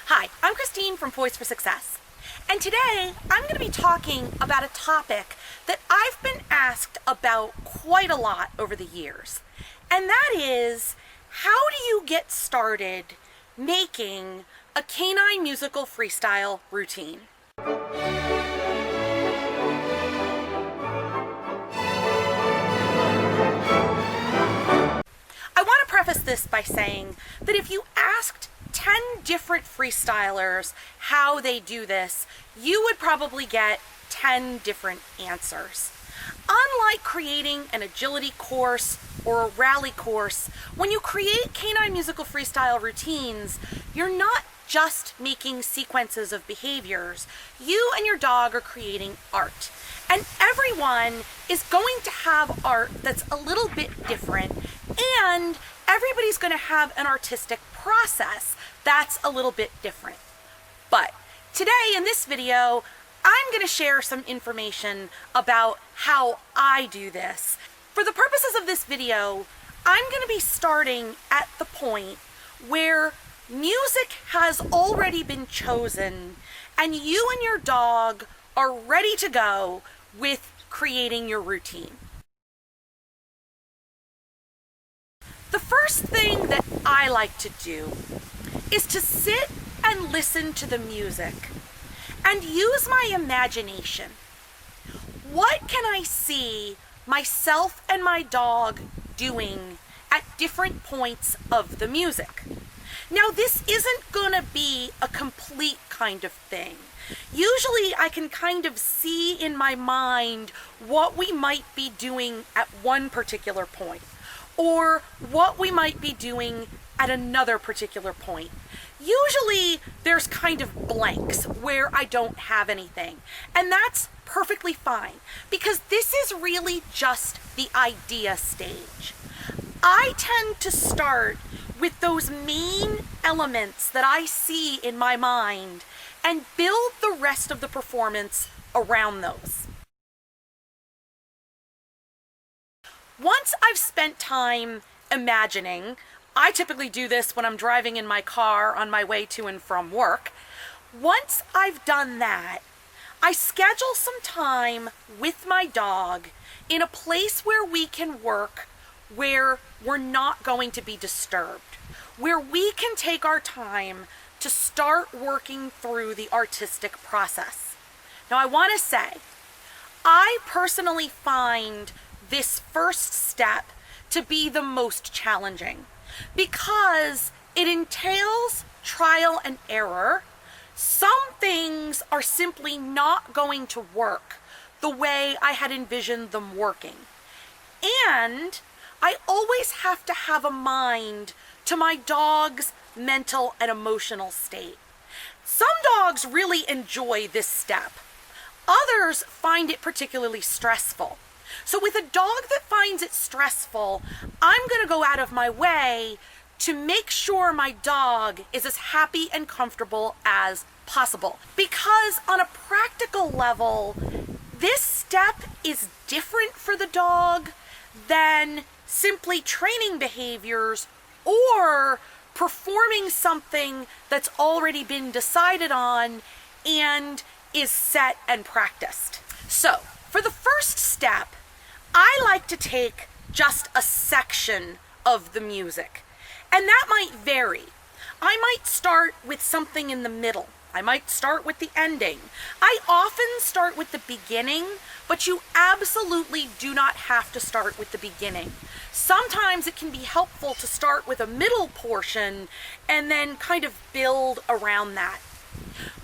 Hi, I'm Christine from Poised for Success, and today I'm going to be talking about a topic that I've been asked about quite a lot over the years, and that is, how do you get started making a canine musical freestyle routine? I want to preface this by saying that if you asked 10 different freestylers how they do this, you would probably get 10 different answers. Unlike creating an agility course or a rally course, when you create canine musical freestyle routines, you're not just making sequences of behaviors. You and your dog are creating art. And everyone is going to have art that's a little bit different, and everybody's going to have an artistic process that's a little bit different. But today in this video, I'm going to share some information about how I do this. For the purposes of this video, I'm going to be starting at the point where music has already been chosen and you and your dog are ready to go with creating your routine. The first thing that I like to do is to sit and listen to the music and use my imagination. What can I see myself and my dog doing at different points of the music? Now, this isn't gonna be a complete kind of thing. Usually I can kind of see in my mind what we might be doing at one particular point, or what we might be doing at another particular point. Usually there's kind of blanks where I don't have anything, and that's perfectly fine because this is really just the idea stage. I tend to start with those main elements that I see in my mind and build the rest of the performance around those. Once I've spent time imagining, I typically do this when I'm driving in my car on my way to and from work. Once I've done that, I schedule some time with my dog in a place where we can work, where we're not going to be disturbed, where we can take our time to start working through the artistic process. Now, I want to say, I personally find this first step to be the most challenging because it entails trial and error. Some things are simply not going to work the way I had envisioned them working. And I always have to have a mind to my dog's mental and emotional state. Some dogs really enjoy this step. Others find it particularly stressful. So with a dog that finds it stressful, I'm going to go out of my way to make sure my dog is as happy and comfortable as possible. Because on a practical level, this step is different for the dog than simply training behaviors or performing something that's already been decided on and is set and practiced. So, for the first step, I like to take just a section of the music, and that might vary. I might start with something in the middle. I might start with the ending. I often start with the beginning, but you absolutely do not have to start with the beginning. Sometimes it can be helpful to start with a middle portion and then kind of build around that.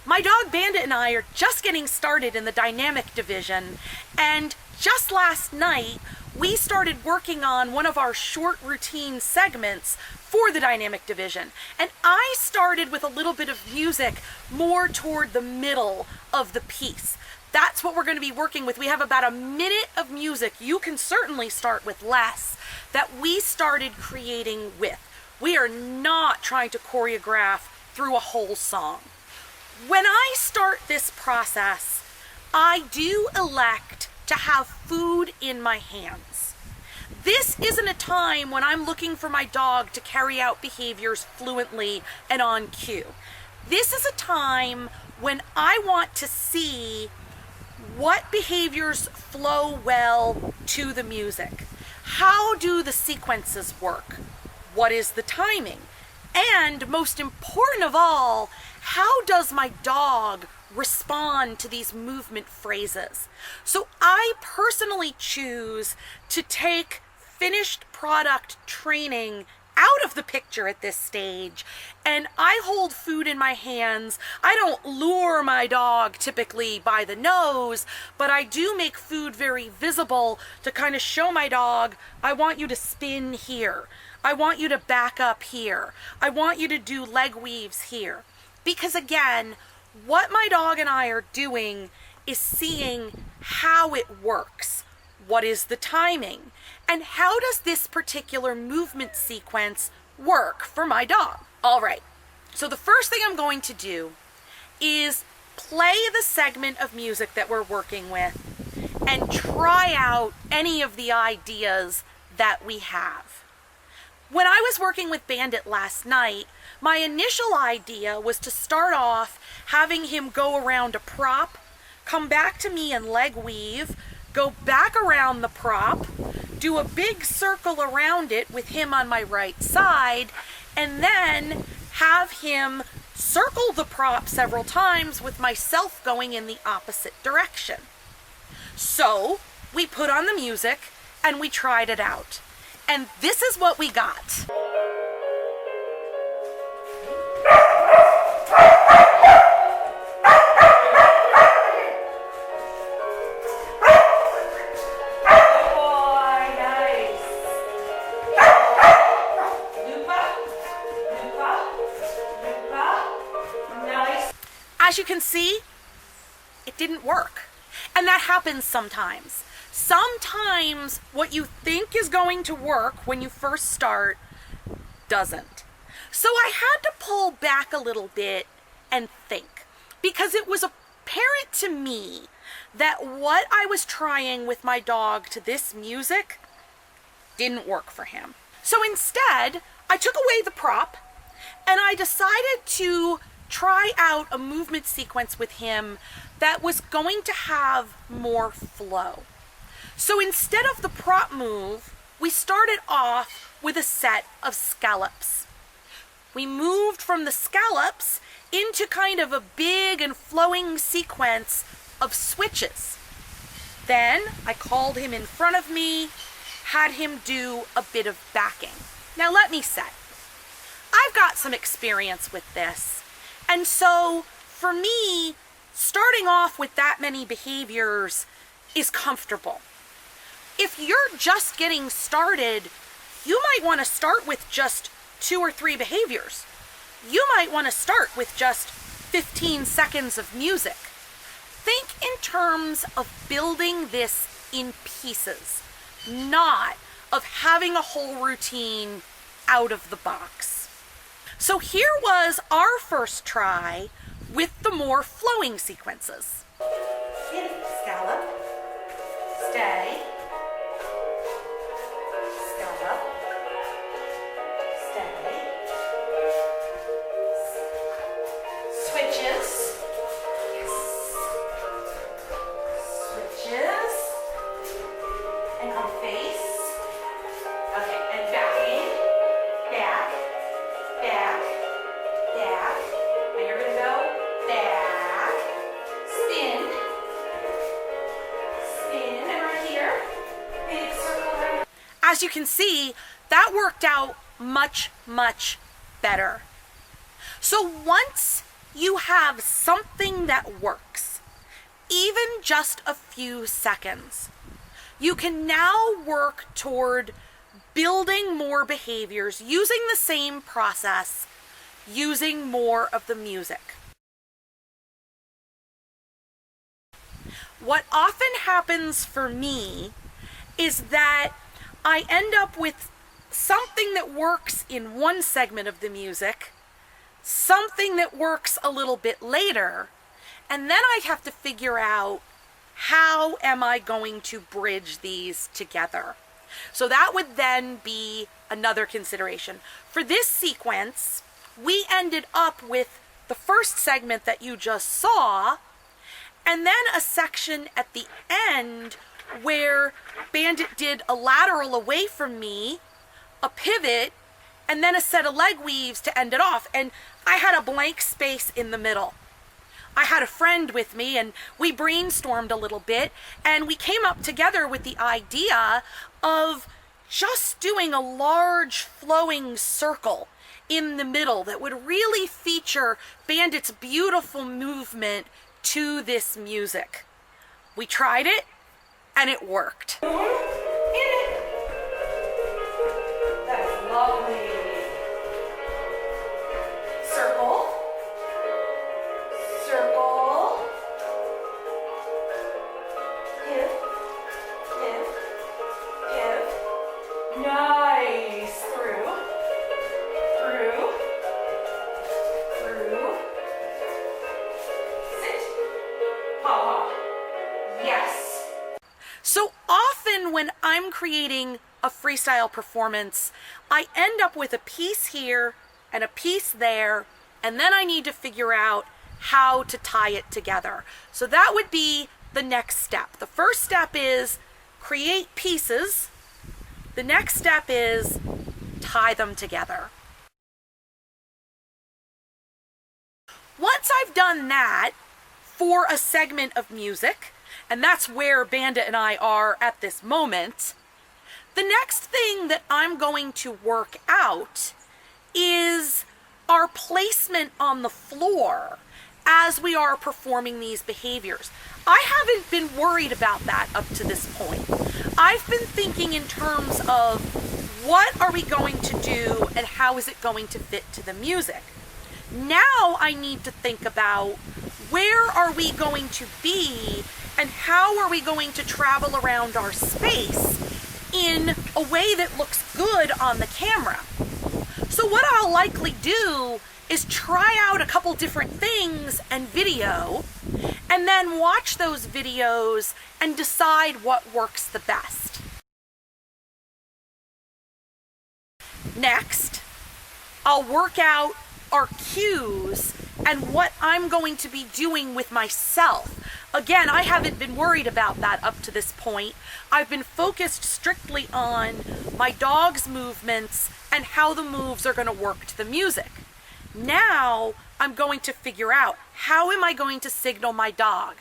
My dog Bandit and I are just getting started in the dynamic division, and just last night we started working on one of our short routine segments for the dynamic division, and I started with a little bit of music more toward the middle of the piece. That's what we're going to be working with. We have about a minute of music. You can certainly start with less that we started creating with. We are not trying to choreograph through a whole song. When I start this process, I do elect to have food in my hands. This isn't a time when I'm looking for my dog to carry out behaviors fluently and on cue. This is a time when I want to see what behaviors flow well to the music. How do the sequences work? What is the timing? And most important of all, how does my dog respond to these movement phrases? So I personally choose to take finished product training out of the picture at this stage, and I hold food in my hands. I don't lure my dog typically by the nose, but I do make food very visible to kind of show my dog, I want you to spin here. I want you to back up here. I want you to do leg weaves here. Because again, what my dog and I are doing is seeing how it works. What is the timing? And how does this particular movement sequence work for my dog? All right, so the first thing I'm going to do is play the segment of music that we're working with and try out any of the ideas that we have. When I was working with Bandit last night, my initial idea was to start off having him go around a prop, come back to me and leg weave, go back around the prop, do a big circle around it with him on my right side, and then have him circle the prop several times with myself going in the opposite direction. So we put on the music and we tried it out. And this is what we got. As you can see, it didn't work. And that happens sometimes. Sometimes what you think is going to work when you first start doesn't. So I had to pull back a little bit and think, because it was apparent to me that what I was trying with my dog to this music didn't work for him. So instead, I took away the prop and I decided to try out a movement sequence with him that was going to have more flow. So instead of the prop move, we started off with a set of scallops. We moved from the scallops into kind of a big and flowing sequence of switches. Then I called him in front of me, had him do a bit of backing. Now let me say, I've got some experience with this. And so for me, starting off with that many behaviors is comfortable. If you're just getting started, you might want to start with just 2 or 3 behaviors. You might want to start with just 15 seconds of music. Think in terms of building this in pieces, not of having a whole routine out of the box. So here was our first try with the more flowing sequences. Hit it, scallop, stay, scallop, stay, switches, yes, switches, and come face, okay, and backing, back, back, back, and you're gonna go back, spin, and right here, big circle around. As you can see, that worked out much, much better. So once you have something that works, even just a few seconds, you can now work toward building more behaviors using the same process, using more of the music. What often happens for me is that I end up with something that works in one segment of the music, something that works a little bit later, and then I have to figure out how am I going to bridge these together. So that would then be another consideration. For this sequence, we ended up with the first segment that you just saw, and then a section at the end where Bandit did a lateral away from me, a pivot, and then a set of leg weaves to end it off. And I had a blank space in the middle. I had a friend with me and we brainstormed a little bit, and we came up together with the idea of just doing a large flowing circle in the middle that would really feature Bandit's beautiful movement to this music. We tried it and it worked. That's lovely. Circle. Circle. Pivot. Pivot. Pivot. Nice. Through. Through. Through. Sit. Pop. Yes. So often when I'm creating a freestyle performance, I end up with a piece here and a piece there, and then I need to figure out how to tie it together. So that would be the next step. The first step is create pieces. The next step is tie them together. Once I've done that for a segment of music, and that's where Bandit and I are at this moment, the next thing that I'm going to work out is our placement on the floor as we are performing these behaviors. I haven't been worried about that up to this point. I've been thinking in terms of what are we going to do and how is it going to fit to the music. Now I need to think about where are we going to be and how are we going to travel around our space in a way that looks good on the camera. So what I'll likely do is try out a couple different things and video, and then watch those videos and decide what works the best. Next, I'll work out our cues and what I'm going to be doing with myself. Again, I haven't been worried about that up to this point. I've been focused strictly on my dog's movements and how the moves are going to work to the music. Now, I'm going to figure out, how am I going to signal my dog?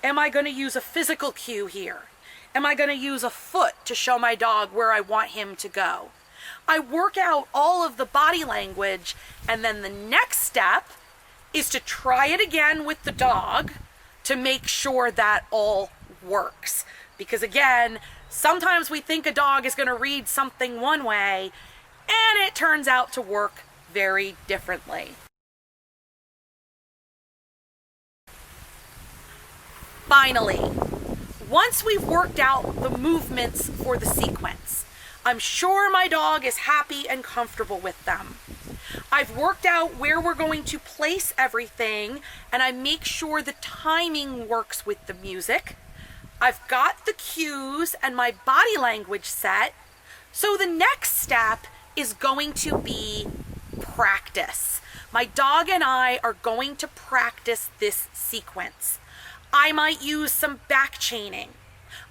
Am I going to use a physical cue here? Am I going to use a foot to show my dog where I want him to go? I work out all of the body language, and then the next step is to try it again with the dog to make sure that all works. Because again, sometimes we think a dog is going to read something one way, and it turns out to work very differently. Finally, once we've worked out the movements for the sequence, I'm sure my dog is happy and comfortable with them. I've worked out where we're going to place everything, and I make sure the timing works with the music. I've got the cues and my body language set. So the next step is going to be practice. My dog and I are going to practice this sequence. I might use some back chaining.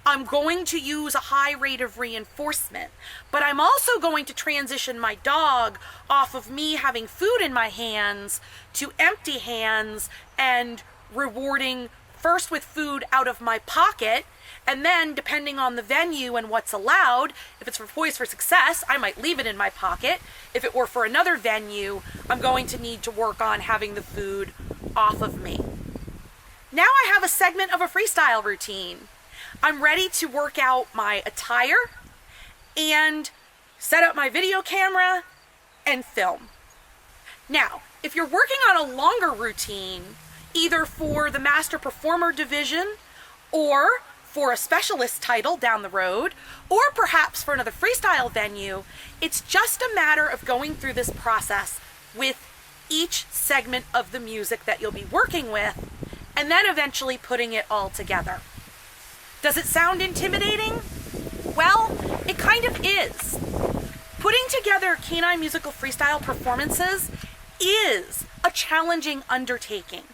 I'm going to use a high rate of reinforcement, but I'm also going to transition my dog off of me having food in my hands to empty hands and rewarding first with food out of my pocket, and then depending on the venue and what's allowed, if it's for Poised for Success, I might leave it in my pocket. If it were for another venue, I'm going to need to work on having the food off of me. Now I have a segment of a freestyle routine. I'm ready to work out my attire and set up my video camera and film. Now, if you're working on a longer routine, either for the Master Performer division or for a specialist title down the road, or perhaps for another freestyle venue, it's just a matter of going through this process with each segment of the music that you'll be working with, and then eventually putting it all together. Does it sound intimidating? Well, it kind of is. Putting together canine musical freestyle performances is a challenging undertaking.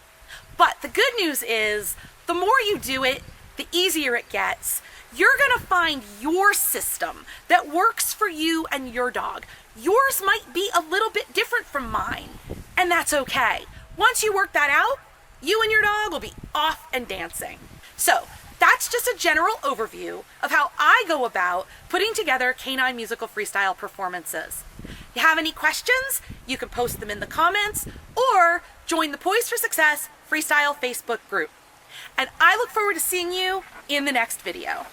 But the good news is, the more you do it, the easier it gets. You're gonna find your system that works for you and your dog. Yours might be a little bit different from mine, and that's okay. Once you work that out, you and your dog will be off and dancing. So that's just a general overview of how I go about putting together canine musical freestyle performances. If you have any questions, you can post them in the comments or join the Poised for Success Freestyle Facebook group. And I look forward to seeing you in the next video.